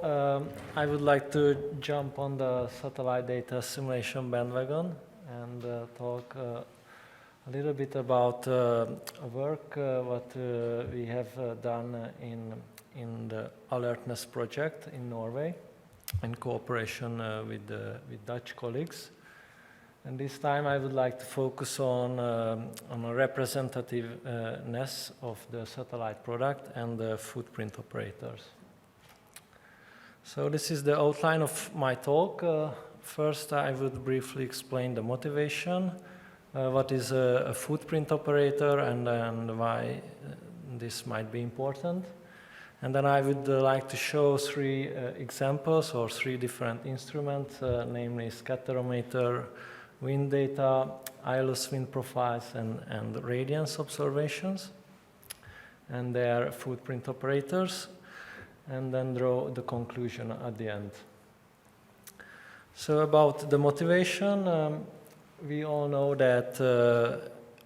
I would like to jump on the satellite data simulation bandwagon and talk a little bit about work what we have done in the ALERTNESS project in Norway in cooperation with Dutch colleagues. And this time I would like to focus on a representativeness of the satellite product and the footprint operators. So this is the outline of my talk. First, I would briefly explain the motivation, what is a footprint operator and why this might be important. And then I would like to show three examples or three different instruments, namely scatterometer, wind data, Aeolus wind profiles, and radiance observations, and their footprint operators, and then draw the conclusion at the end. So about the motivation, we all know that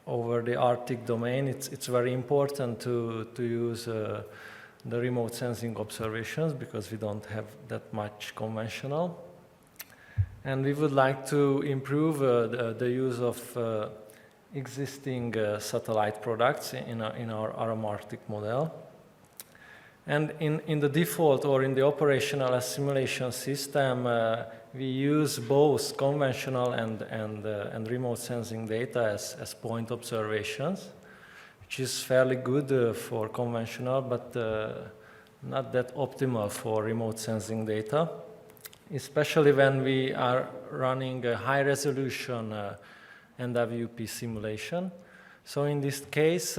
over the Arctic domain, it's very important to use the remote sensing observations because we don't have that much conventional. And we would like to improve the use of existing satellite products in our AROME-Arctic model. And in the default or in the operational assimilation system, we use both conventional and remote sensing data as point observations, which is fairly good for conventional, but not that optimal for remote sensing data, especially when we are running a high resolution NWP simulation. So in this case,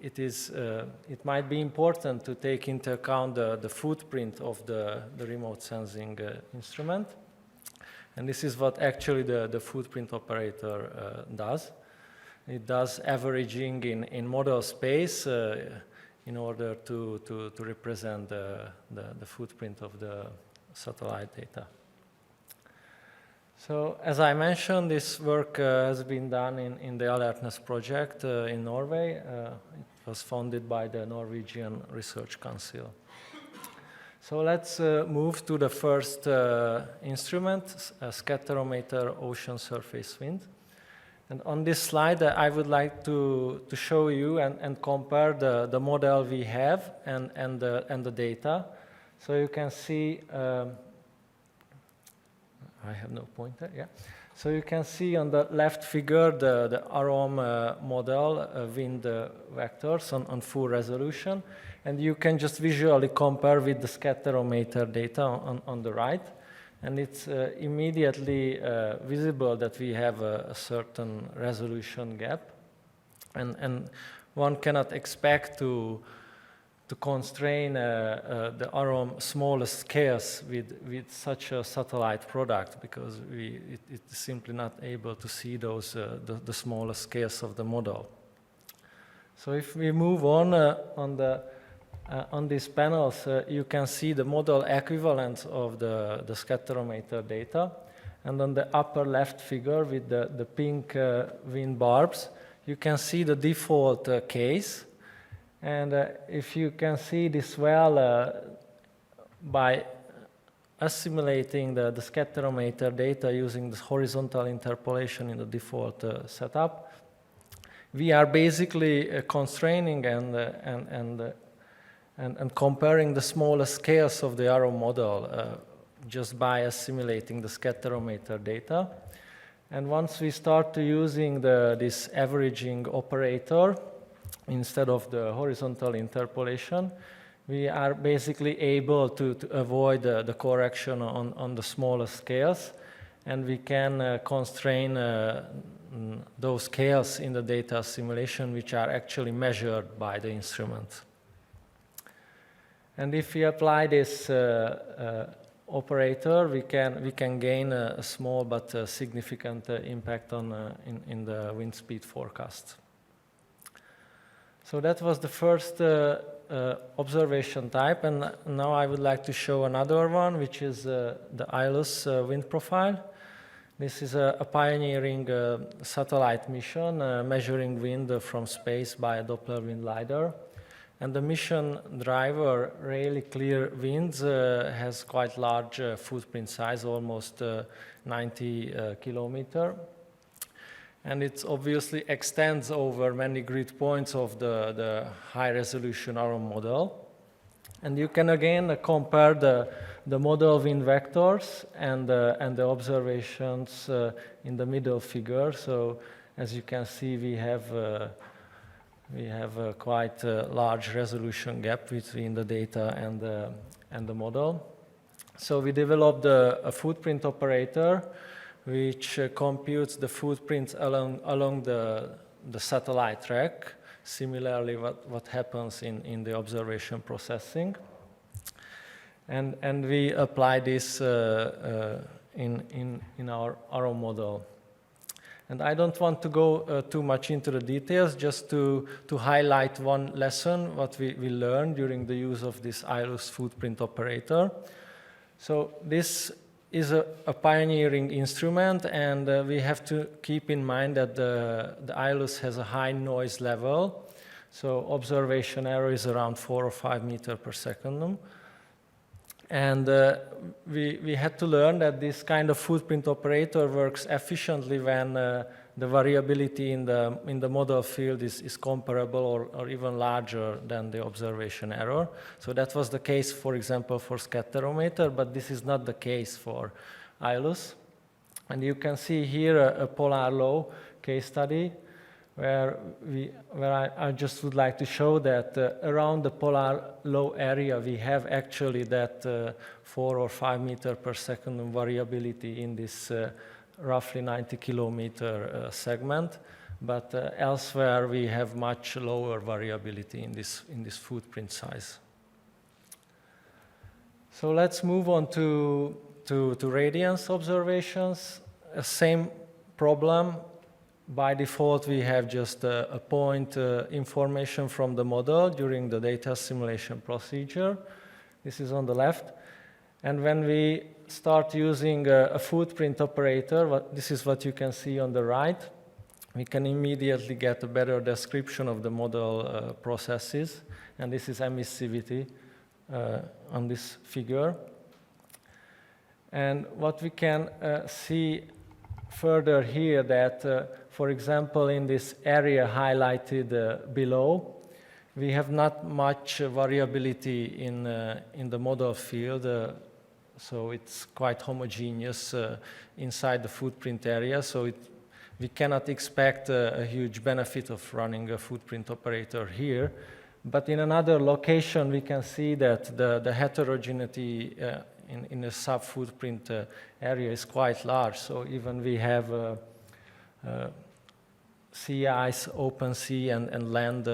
it might be important to take into account the footprint of the remote sensing instrument. And this is what actually the footprint operator does. It does averaging in model space in order to represent the footprint of the satellite data. So, as I mentioned, this work has been done in the ALERTNESS project in Norway. It was funded by the Norwegian Research Council. So let's move to the first instrument, a scatterometer ocean surface wind. And on this slide, I would like to show you and compare the model we have and the data. So you can see, I have no pointer, yeah. So you can see on the left figure the AROME model wind vectors on full resolution. And you can just visually compare with the scatterometer data on the right. And it's immediately visible that we have a certain resolution gap. And one cannot expect to constrain the AROME smallest scales with such a satellite product because it's simply not able to see those the smallest scales of the model. So if we move on these panels, you can see the model equivalents of the scatterometer data. And on the upper left figure with the pink wind barbs, you can see the default case. And if you can see this well, by assimilating the scatterometer data using the horizontal interpolation in the default setup, we are basically constraining and comparing the smallest scales of the AROME model just by assimilating the scatterometer data. And once we start to using this averaging operator, instead of the horizontal interpolation, we are basically able to avoid the correction on the smallest scales, and we can constrain those scales in the data simulation which are actually measured by the instrument. And if we apply this operator, we can gain a small but significant impact in the wind speed forecast. So that was the first observation type, and now I would like to show another one, which is the Aeolus wind profile. This is a pioneering satellite mission measuring wind from space by a Doppler wind lidar. And the mission driver, really clear winds, has quite large footprint size, almost 90 kilometer. And it obviously extends over many grid points of the high-resolution AROME model. And you can again compare the model wind vectors and the observations in the middle figure. So as you can see, we have a quite large resolution gap between the data and the model. So we developed a footprint operator which computes the footprints along the satellite track, similarly what happens in the observation processing. And we apply this in our AROME model. And I don't want to go too much into the details, just to highlight one lesson, what we learned during the use of this Aeolus footprint operator. So this is a pioneering instrument, and we have to keep in mind that the Aeolus has a high noise level. So observation error is around 4 or 5 meters per second. And we had to learn that this kind of footprint operator works efficiently when the variability in the model field is comparable or even larger than the observation error. So that was the case, for example, for scatterometer, but this is not the case for Aeolus. And you can see here a polar law case study where I just would like to show that around the polar low area we have actually that 4 or 5 meters per second variability in this roughly 90 kilometer segment, but elsewhere we have much lower variability in this footprint size. So let's move on to radiance observations. Same problem. By default, we have just a point information from the model during the data assimilation procedure. This is on the left. And when we start using a footprint operator, this is what you can see on the right, we can immediately get a better description of the model processes. And this is emissivity on this figure. And what we can see further here that, for example, in this area highlighted below, we have not much variability in the model field, so it's quite homogeneous inside the footprint area, so we cannot expect a huge benefit of running a footprint operator here. But in another location, we can see that the heterogeneity in the sub-footprint area is quite large. So even we have sea ice, open sea, and land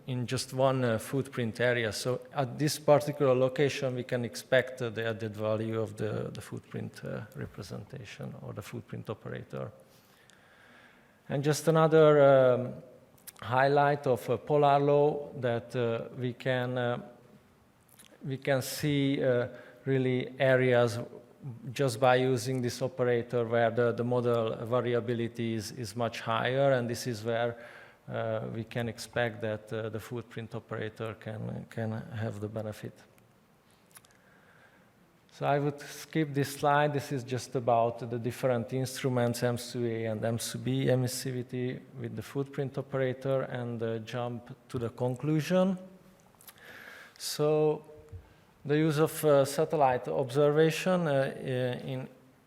in just one footprint area. So at this particular location, we can expect the added value of the footprint representation or the footprint operator. And just another highlight of a polar law that we can see really areas just by using this operator where the model variability is much higher, and this is where we can expect that the footprint operator can have the benefit. So I would skip this slide. This is just about the different instruments, M2A and M2B emissivity with the footprint operator, and jump to the conclusion. So the use of satellite observation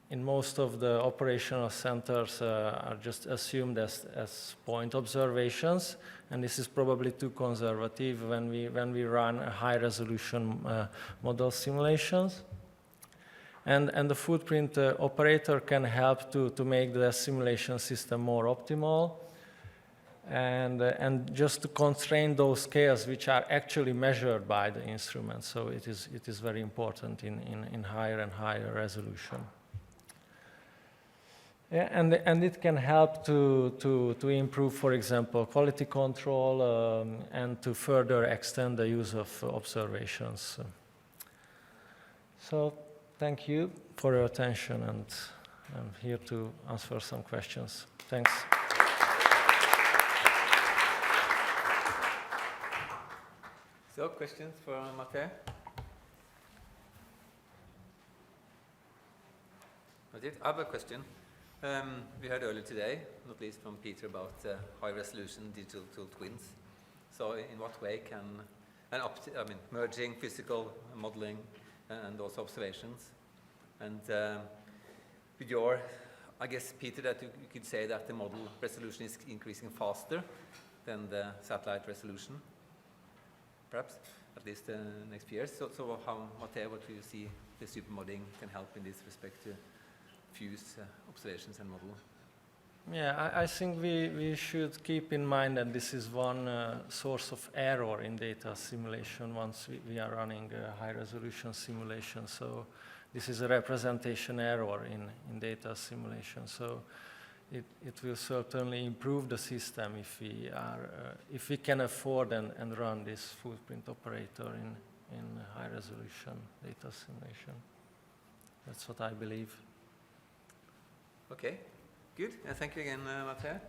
in most of the operational centers are just assumed as point observations, and this is probably too conservative when we run high-resolution model simulations. And the footprint operator can help to make the simulation system more optimal, and just to constrain those scales which are actually measured by the instrument. So it is very important in higher and higher resolution. Yeah, and it can help to improve, for example, quality control and to further extend the use of observations. So thank you for your attention, and I'm here to answer some questions. Thanks. So, questions for Máté? That's it. I have a question. We heard earlier today, not least from Peter, about high-resolution digital twins. So, in what way can merging physical modeling and also observations, and with your, I guess, Peter, that you could say that the model resolution is increasing faster than the satellite resolution, perhaps, at least next few years. So how, Máté, what do you see the supermodeling can help in this respect to fuse observations and model? Yeah, I think we should keep in mind that this is one source of error in data simulation once we are running a high-resolution simulation. So this is a representation error in data simulation. So it will certainly improve the system if we can afford and run this footprint operator in high-resolution data simulation. That's what I believe. Okay. Good. Thank you again, Máté.